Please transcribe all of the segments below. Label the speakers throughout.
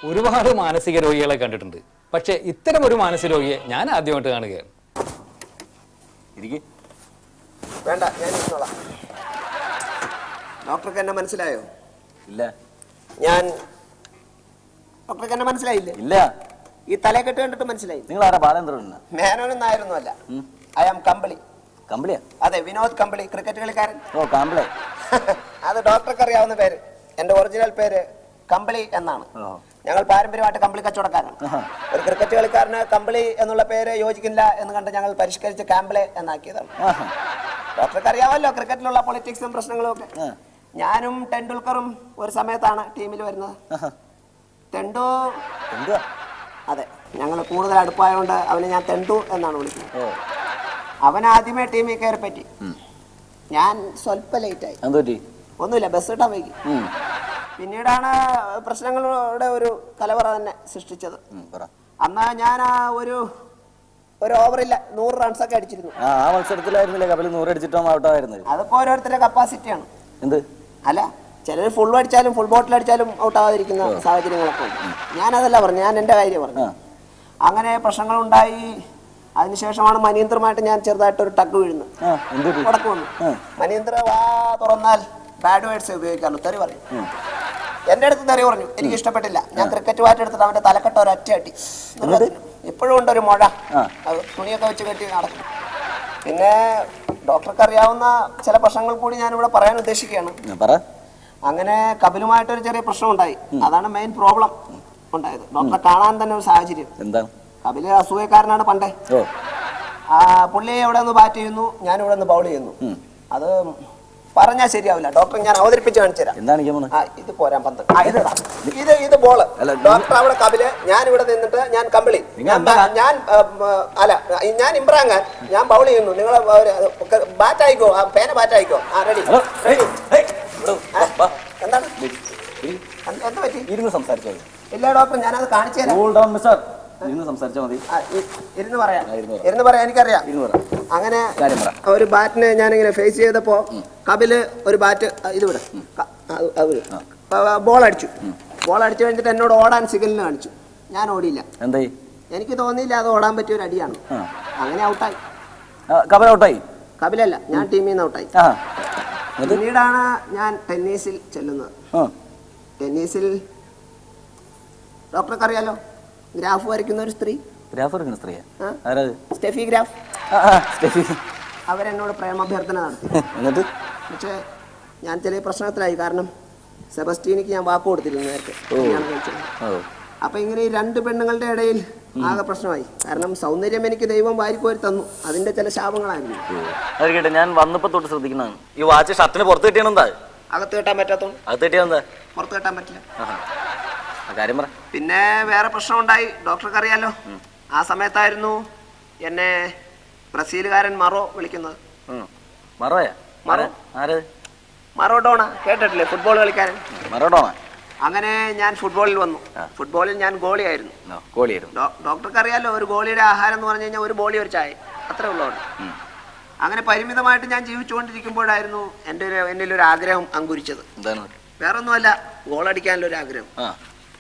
Speaker 1: ഒരുപാട് മാനസിക രോഗികളെ കണ്ടിട്ടുണ്ട്. പക്ഷെ ഇത്തരം ഒരു മാനസിക രോഗിയെ ഞാൻ ആദ്യമായിട്ട് കാണുകയാണ്.
Speaker 2: വേണ്ട, ഞാൻ ഇരുന്നോളാം. ഡോക്ടർക്ക് എന്നെ മനസ്സിലായോ?
Speaker 3: ഇല്ല.
Speaker 2: ഡോക്ടർക്ക് എന്നെ മനസ്സിലായില്ലേ?
Speaker 3: ഇല്ല.
Speaker 2: ഈ തലക്കെട്ട് കണ്ടിട്ട് മനസ്സിലായി.
Speaker 3: നിങ്ങൾ ആരാ? ബാലേന്ദ്രൻ?
Speaker 2: മേനോനൊന്നും ആയിരുന്നല്ല. ഐ ആം കമ്പിളി.
Speaker 3: കമ്പിളിയാ?
Speaker 2: അതെ, വിനോദ് കമ്പിളി, ക്രിക്കറ്റ് കളിക്കാരൻ.
Speaker 3: ഓ, കമ്പിളി.
Speaker 2: അത് ഡോക്ടർക്ക് അറിയാവുന്ന പേര്. എന്റെ ഒറിജിനൽ പേര് കമ്പിളി എന്നാണ്. ഞങ്ങൾ പാരമ്പര്യമായിട്ട് കമ്പിളി കച്ചവടക്കാരാണ്. ഒരു ക്രിക്കറ്റ് കളിക്കാരന് കമ്പിളി എന്നുള്ള പേര് യോജിക്കില്ല എന്ന് കണ്ട് ഞങ്ങൾ പരിഷ്കരിച്ച് കാമ്പിളെ എന്നാക്കിയതാണ്. ഡോക്ടർക്ക് അറിയാമല്ലോ ക്രിക്കറ്റിലുള്ള പൊളിറ്റിക്സും പ്രശ്നങ്ങളും ഒക്കെ. ഞാനും ടെണ്ടുൽക്കറും ഒരു സമയത്താണ് ടീമിൽ വരുന്നത്. അതെ, ഞങ്ങൾ കൂടുതൽ അടുപ്പായതുകൊണ്ട് അവനെ ഞാൻ തെണ്ടു എന്നാണ് വിളിക്കുന്നത്. അവൻ ആദ്യമേ ടീമിൽ കയറി പറ്റി. ഞാൻ സ്വല്പം ലേറ്റായി. ഒന്നുമില്ല, ബസ് കിട്ടാൻ വൈകി. പിന്നീടാണ് പ്രശ്നങ്ങളുടെ ഒരു കലവറ തന്നെ സൃഷ്ടിച്ചത്. അന്ന് ഞാൻ ഒരു ഓവറില്ല 100 റൺസൊക്കെ അടിച്ചിരുന്നു. അതിപ്പോ ഓരോരുത്തരുടെ കപ്പാസിറ്റിയാണ്. അല്ല, ചിലർ ഫുൾ അടിച്ചാലും ഫുൾ ബോട്ടിൽ അടിച്ചാലും ഔട്ട് ആവാതിരിക്കുന്ന സാഹചര്യങ്ങളൊക്കെ ഉണ്ട്. ഞാനതല്ല പറഞ്ഞു, ഞാൻ എൻ്റെ കാര്യം പറഞ്ഞു. അങ്ങനെ പ്രശ്നങ്ങളുണ്ടായി. അതിനുശേഷമാണ് മനീന്ദ്രമായിട്ട് ഞാൻ ചെറുതായിട്ടൊരു ടഗ് വീഴുന്നു. ഉടക്ക് വന്നു. മനീന്ദ്ര വാ തുറന്നാൽ ബാഡ് വേർഡ്സ് ഉപയോഗിക്കാറുള്ളൂ, തെറി പറയും. എന്റെ അടുത്ത് തെറി പറഞ്ഞു, എനിക്ക് ഇഷ്ടപ്പെട്ടില്ല. ഞാൻ ക്രിക്കറ്റ് ബാറ്റ് എടുത്തിട്ട് അവന്റെ തലക്കെട്ട് ഒരൊറ്റ അടി. ഇപ്പോഴും ഉണ്ട് ഒരു മുഴ, അത് തുണിയൊക്കെ വെച്ച് കെട്ടി നടക്കും. പിന്നെ ഡോക്ടർക്ക് അറിയാവുന്ന ചില പ്രശ്നങ്ങൾ കൂടി ഞാനിവിടെ പറയാൻ ഉദ്ദേശിക്കുകയാണ്. അങ്ങനെ കപിലുമായിട്ടൊരു ചെറിയ പ്രശ്നം ഉണ്ടായി. അതാണ് മെയിൻ പ്രോബ്ലം ഉണ്ടായത്. ഡോക്ടറെ കാണാൻ തന്നെ ഒരു സാഹചര്യം. കപില് അസൂയക്കാരനാണ് പണ്ടേ. പുള്ളി ഇവിടെ നിന്ന് ബാറ്റ് ചെയ്യുന്നു, ഞാൻ ഇവിടെ നിന്ന് ബൗൾ ചെയ്യുന്നു. അത് പറഞ്ഞാൽ ശരിയാവില്ല. ഡോക്ടർ ഞാൻ അവതരിപ്പിച്ച് കാണിച്ചു തരാം. ഇത് പോരാൻ പന്ത്, ഇത് ബോള്. ഡോക്ടർ അവിടെ കപില്, ഞാൻ ഇവിടെ നിന്നിട്ട് ഞാൻ കമ്പിളി, ഞാൻ ഇമ്രാൻ ഖാൻ, ഞാൻ ബൗൾ ചെയ്യുന്നു. നിങ്ങൾ ബാറ്റ് ആയിക്കോ, പേന ബാറ്റ് ആയിക്കോ. റെഡി. എന്താണ് എന്താ പറ്റി? ഇല്ല ഡോക്ടർ, ഞാനത് കാണിച്ചു തരാം. ഇരുന്ന് പറയാം, എനിക്കറിയാം. അങ്ങനെ ഒരു ബാറ്റിനെ ഞാനിങ്ങനെ ഫേസ് ചെയ്തപ്പോ കപില് ഒരു ബാറ്റ് ഇതിവിടെ ബോൾ അടിച്ചു കഴിഞ്ഞിട്ട് എന്നോട് ഓടാൻ സിഗ്നൽ കാണിച്ചു. ഞാൻ ഓടിയില്ല. എനിക്ക് തോന്നിയില്ല അത് ഓടാൻ പറ്റിയ ഒരു അടിയാണ്. അങ്ങനെ ഔട്ടായി. കപിലല്ല, ഞാൻ ടീമിൽ നിന്ന് ഔട്ടായി. പിന്നീടാണ് ഞാൻ ടെന്നീസിൽ ചെല്ലുന്നത്. ടെന്നീസിൽ ഡോക്ടർക്ക് അറിയാലോ, ഗ്രാഫ് വരയ്ക്കുന്ന ഒരു സ്ത്രീ, സ്റ്റെഫി ഗ്രാഫ്. അവരെന്നോട് പ്രേമാഭ്യർത്ഥന നടത്തി. പക്ഷേ ഞാൻ ചില പ്രശ്നത്തിലായി. കാരണം സെബസ്റ്റീനിക്ക് ഞാൻ വാക്ക് കൊടുത്തിരുന്നു നേരത്തെ. അപ്പൊ ഇങ്ങനെ ഈ 2 പെണ്ണുങ്ങളുടെ ഇടയിൽ ആകെ പ്രശ്നമായി. കാരണം സൗന്ദര്യം എനിക്ക് ദൈവം വാരിക്കോരി തന്നു, അതിന്റെ ചില ശാപങ്ങളായിരുന്നു.
Speaker 3: ഞാൻ വന്നപ്പോ തൊട്ട് ശ്രദ്ധിക്കുന്നതാണ്. ഈ വാച്ച് ഷർട്ടിന് പുറത്ത് കിട്ടിയാണെന്താ?
Speaker 2: അകത്ത് കെട്ടാൻ പറ്റാത്തോണ്ട്.
Speaker 3: അകത്ത് കിട്ടിയാ
Speaker 2: പുറത്ത് കെട്ടാൻ പറ്റില്ല.
Speaker 3: കാര്യം പറ.
Speaker 2: പിന്നെ വേറെ പ്രശ്നം ഉണ്ടായി. ഡോക്ടർക്ക് അറിയാലോ, ആ സമയത്തായിരുന്നു എന്നെ ബ്രസീലുകാരൻ മറോ വിളിക്കുന്നത്. മറോഡോണ കേട്ടിട്ടില്ലേ? ഫുട്ബോൾ കളിക്കാരൻ
Speaker 3: മറോഡോണ.
Speaker 2: അങ്ങനെ ഞാൻ ഫുട്ബോളിൽ വന്നു. ഫുട്ബോളിൽ ഞാൻ ഗോളിയായിരുന്നു. ഡോക്ടർക്ക് അറിയാലോ, ഒരു ഗോളിയുടെ ആഹാരം എന്ന് പറഞ്ഞു കഴിഞ്ഞാൽ ഒരു ബോളി ഒരു ചായ, അത്രേ ഉള്ളൂ. അങ്ങനെ പരിമിതമായിട്ട് ഞാൻ ജീവിച്ചുകൊണ്ടിരിക്കുമ്പോഴായിരുന്നു എൻ്റെ ഒരു ആഗ്രഹം അങ്കുരിച്ചത്. വേറൊന്നുമല്ല, ഗോളടിക്കാനുള്ള ഒരു ആഗ്രഹം.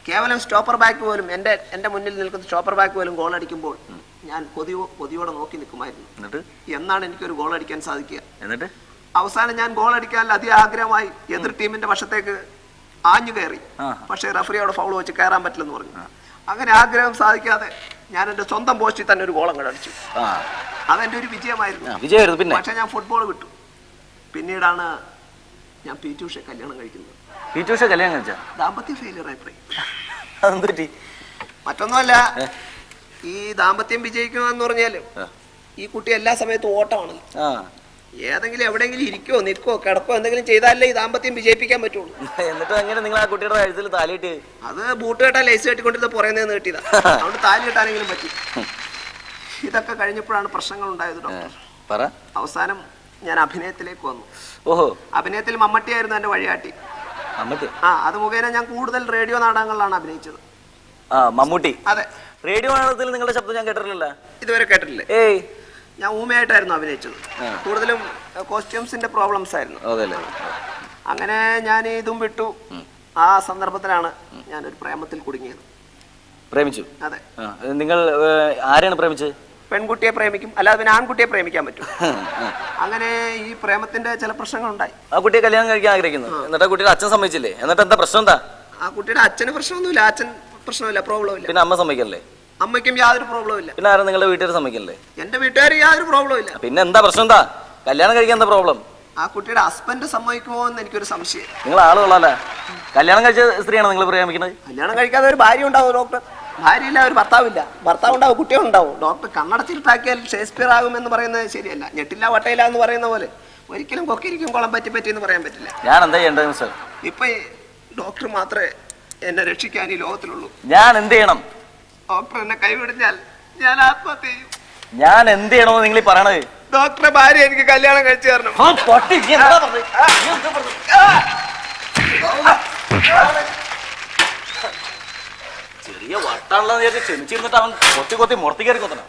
Speaker 2: കേവലം സ്റ്റോപ്പർ ബാക്ക് പോലും, എൻ്റെ മുന്നിൽ നിൽക്കുന്ന സ്റ്റോപ്പർ ബാക്ക് പോലും ഗോൾ അടിക്കുമ്പോൾ ഞാൻ കൊതിയോടെ നോക്കി നിൽക്കുമായിരുന്നു. എന്നാണ് എനിക്കൊരു ഗോൾ അടിക്കാൻ സാധിക്കുക. എന്നിട്ട് അവസാനം ഞാൻ ഗോൾ അടിക്കാൻ അതി ആഗ്രഹമായി എതിർ ടീമിന്റെ വശത്തേക്ക് ആഞ്ഞു കയറി. പക്ഷേ റഫറിയോട് ഫൗൾ വെച്ച് കയറാൻ പറ്റില്ലെന്ന് പറഞ്ഞു. അങ്ങനെ ആഗ്രഹം സാധിക്കാതെ ഞാൻ എൻ്റെ സ്വന്തം പോസ്റ്റിൽ തന്നെ ഒരു ഗോൾ അങ്ങോട്ട് അടിച്ചു. അതെന്റെ ഒരു വിജയമായിരുന്നു. പക്ഷെ ഞാൻ ഫുട്ബോൾ വിട്ടു. പിന്നീടാണ് ഞാൻ പി ടി ഉഷയെ കല്യാണം കഴിക്കുന്നത്. ദാമ്പത്യ ഫെയിലിയർ ആയിപ്പോയി. മറ്റൊന്നുമല്ല, ഈ ദാമ്പത്യം വിജയിക്കുക എന്ന് പറഞ്ഞാല് ഈ കുട്ടി എല്ലാ സമയത്തും ഓട്ടമാണ്. ഏതെങ്കിലും എവിടെയെങ്കിലും ഇരിക്കോ നിൽക്കോ കിടക്കോ എന്തെങ്കിലും ചെയ്താലേ ഈ ദാമ്പത്യം വിജയിപ്പിക്കാൻ പറ്റുള്ളൂ.
Speaker 3: എന്നിട്ട് എങ്ങനെ നിങ്ങൾ ആ കുട്ടിയുടെ കഴുത്തിൽ താലി കെട്ടി?
Speaker 2: അത് ബൂട്ട് കെട്ടാൻ ലൈസ് കെട്ടിക്കൊണ്ടിരുന്ന പുറമേന്ന് കെട്ടിയതാ. അതുകൊണ്ട് താലി കെട്ടാനെങ്കിലും പറ്റി. ഇതൊക്കെ കഴിഞ്ഞപ്പോഴാണ് പ്രശ്നങ്ങൾ ഉണ്ടായത് ഡോക്ടർ. അവസാനം ഞാൻ അഭിനയത്തിലേക്ക് വന്നു. അഭിനയത്തിൽ മമ്മട്ടിയായിരുന്നു എന്റെ വഴികാട്ടി. അത് മുഖേന ഞാൻ കൂടുതൽ റേഡിയോ നാടകങ്ങളിലാണ് അഭിനയിച്ചത്.
Speaker 3: മമ്മൂട്ടി?
Speaker 2: അതെ.
Speaker 3: റേഡിയോ നാടകത്തിൽ നിങ്ങളുടെ ശബ്ദം ഞാൻ കേട്ടിട്ടില്ല.
Speaker 2: ഇതുവരെ കേട്ടിട്ടില്ലേ? ഞാൻ ഊമയായിട്ടായിരുന്നു അഭിനയിച്ചത്. കൂടുതലും കോസ്റ്റ്യൂംസിന്റെ പ്രോബ്ലംസ് ആയിരുന്നു. അങ്ങനെ ഞാൻ ഇതും വിട്ടു. ആ സന്ദർഭത്തിലാണ് ഞാനൊരു പ്രേമത്തിൽ കുടുങ്ങിയത്.
Speaker 3: പ്രേമിച്ചു.
Speaker 2: അതെ.
Speaker 3: നിങ്ങൾ ആരെയാണ് പ്രേമിച്ചത്?
Speaker 2: പെൺകുട്ടിയെ പ്രേമിക്കും, അല്ലാതെ പിന്നെ ആൺകുട്ടിയെ പ്രേമിക്കാൻ പറ്റും. അങ്ങനെ ഈ പ്രേമത്തിന്റെ ചില പ്രശ്നങ്ങളുണ്ടായി.
Speaker 3: ആ കുട്ടിയെ കല്യാണം കഴിക്കാൻ ആഗ്രഹിക്കുന്നു, എന്നിട്ട് ആ കുട്ടിയുടെ അച്ഛൻ സമ്മതിച്ചില്ലേ? എന്നിട്ട് എന്താ പ്രശ്നം? എന്താ?
Speaker 2: ആ കുട്ടിയുടെ അച്ഛന് പ്രശ്നമൊന്നുമില്ല, അച്ഛൻ പ്രശ്നമില്ല, പ്രോബ്ലം ഇല്ല.
Speaker 3: പിന്നെ അമ്മ സമ്മതിക്കല്ലേ?
Speaker 2: അമ്മയ്ക്കും യാതൊരു പ്രോബ്ലം ഇല്ല.
Speaker 3: പിന്നെ ആരും നിങ്ങളുടെ വീട്ടുകാർ സമ്മതിക്കല്ലേ?
Speaker 2: എന്റെ വീട്ടുകാർ യാതൊരു പ്രോബ്ലം ഇല്ല.
Speaker 3: പിന്നെ എന്താ പ്രശ്നം? എന്താ കല്യാണം കഴിക്കാൻ എന്താ പ്രോബ്ലം?
Speaker 2: ആ കുട്ടിയുടെ ഹസ്ബൻഡ് സമ്മതിക്കുമോ എന്ന് എനിക്കൊരു സംശയം.
Speaker 3: നിങ്ങൾ ആളുകളല്ല, കല്യാണം കഴിച്ച സ്ത്രീയാണോ നിങ്ങൾ പ്രേമിക്കുന്നത്?
Speaker 2: കല്യാണം കഴിക്കാതെ ഒരു ഭാര്യ ഉണ്ടാവും ഡോക്ടർ. ഭാര്യയില്ല, ഒരു ഭർത്താവില്ല. ഭർത്താവ് ഉണ്ടാവും, കുട്ടികളുണ്ടാവും. ഡോക്ടർ കണ്ണടച്ചിട്ടാക്കിയാൽ ഷേക്സ്പിയർ ആകുമെന്ന് പറയുന്നത് ശരിയല്ല. ഞെട്ടില്ല വട്ടയില്ല എന്ന് പറയുന്ന പോലെ ഒരിക്കലും കൊക്കിരിക്കും കുളം പറ്റി എന്ന് പറയാൻ പറ്റില്ല.
Speaker 3: ഞാൻ എന്താ ചെയ്യേണ്ടത് മിസ്റ്റർ?
Speaker 2: ഇപ്പൊ ഡോക്ടർ മാത്രമേ എന്നെ രക്ഷിക്കാൻ ഈ ലോകത്തിലുള്ളൂ.
Speaker 3: ഞാൻ എന്ത് ചെയ്യണം?
Speaker 2: ഡോക്ടർ എന്നെ കൈവിടിഞ്ഞാൽ ഞാൻ ആത്മഹത്യ ചെയ്യും.
Speaker 3: ഞാൻ എന്ത് ചെയ്യണമെന്ന് നിങ്ങൾ ഈ പറയണത്?
Speaker 2: ഡോക്ടറെ ഭാര്യ എനിക്ക് കല്യാണം കഴിച്ചു തരണം.
Speaker 3: ചെറിയ വട്ടാണല്ലോ ക്ഷമിച്ചിരുന്നിട്ട് അവൻ കൊത്തി കൊത്തി മുറത്തി കയറി കൊത്തണം.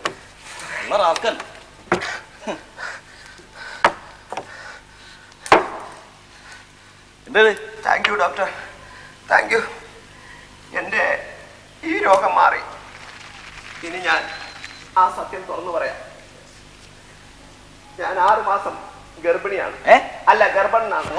Speaker 3: നല്ല റാസ്കൽ. എന്തേത്?
Speaker 2: Thank you doctor, thank you. എൻ്റെ ഈ രോഗം മാറി. ഇനി ഞാൻ ആ സത്യം തുറന്നു പറയാം. ഞാൻ 6 മാസം ഗർഭിണിയാണ്. അല്ല, ഗർഭണനാണ്.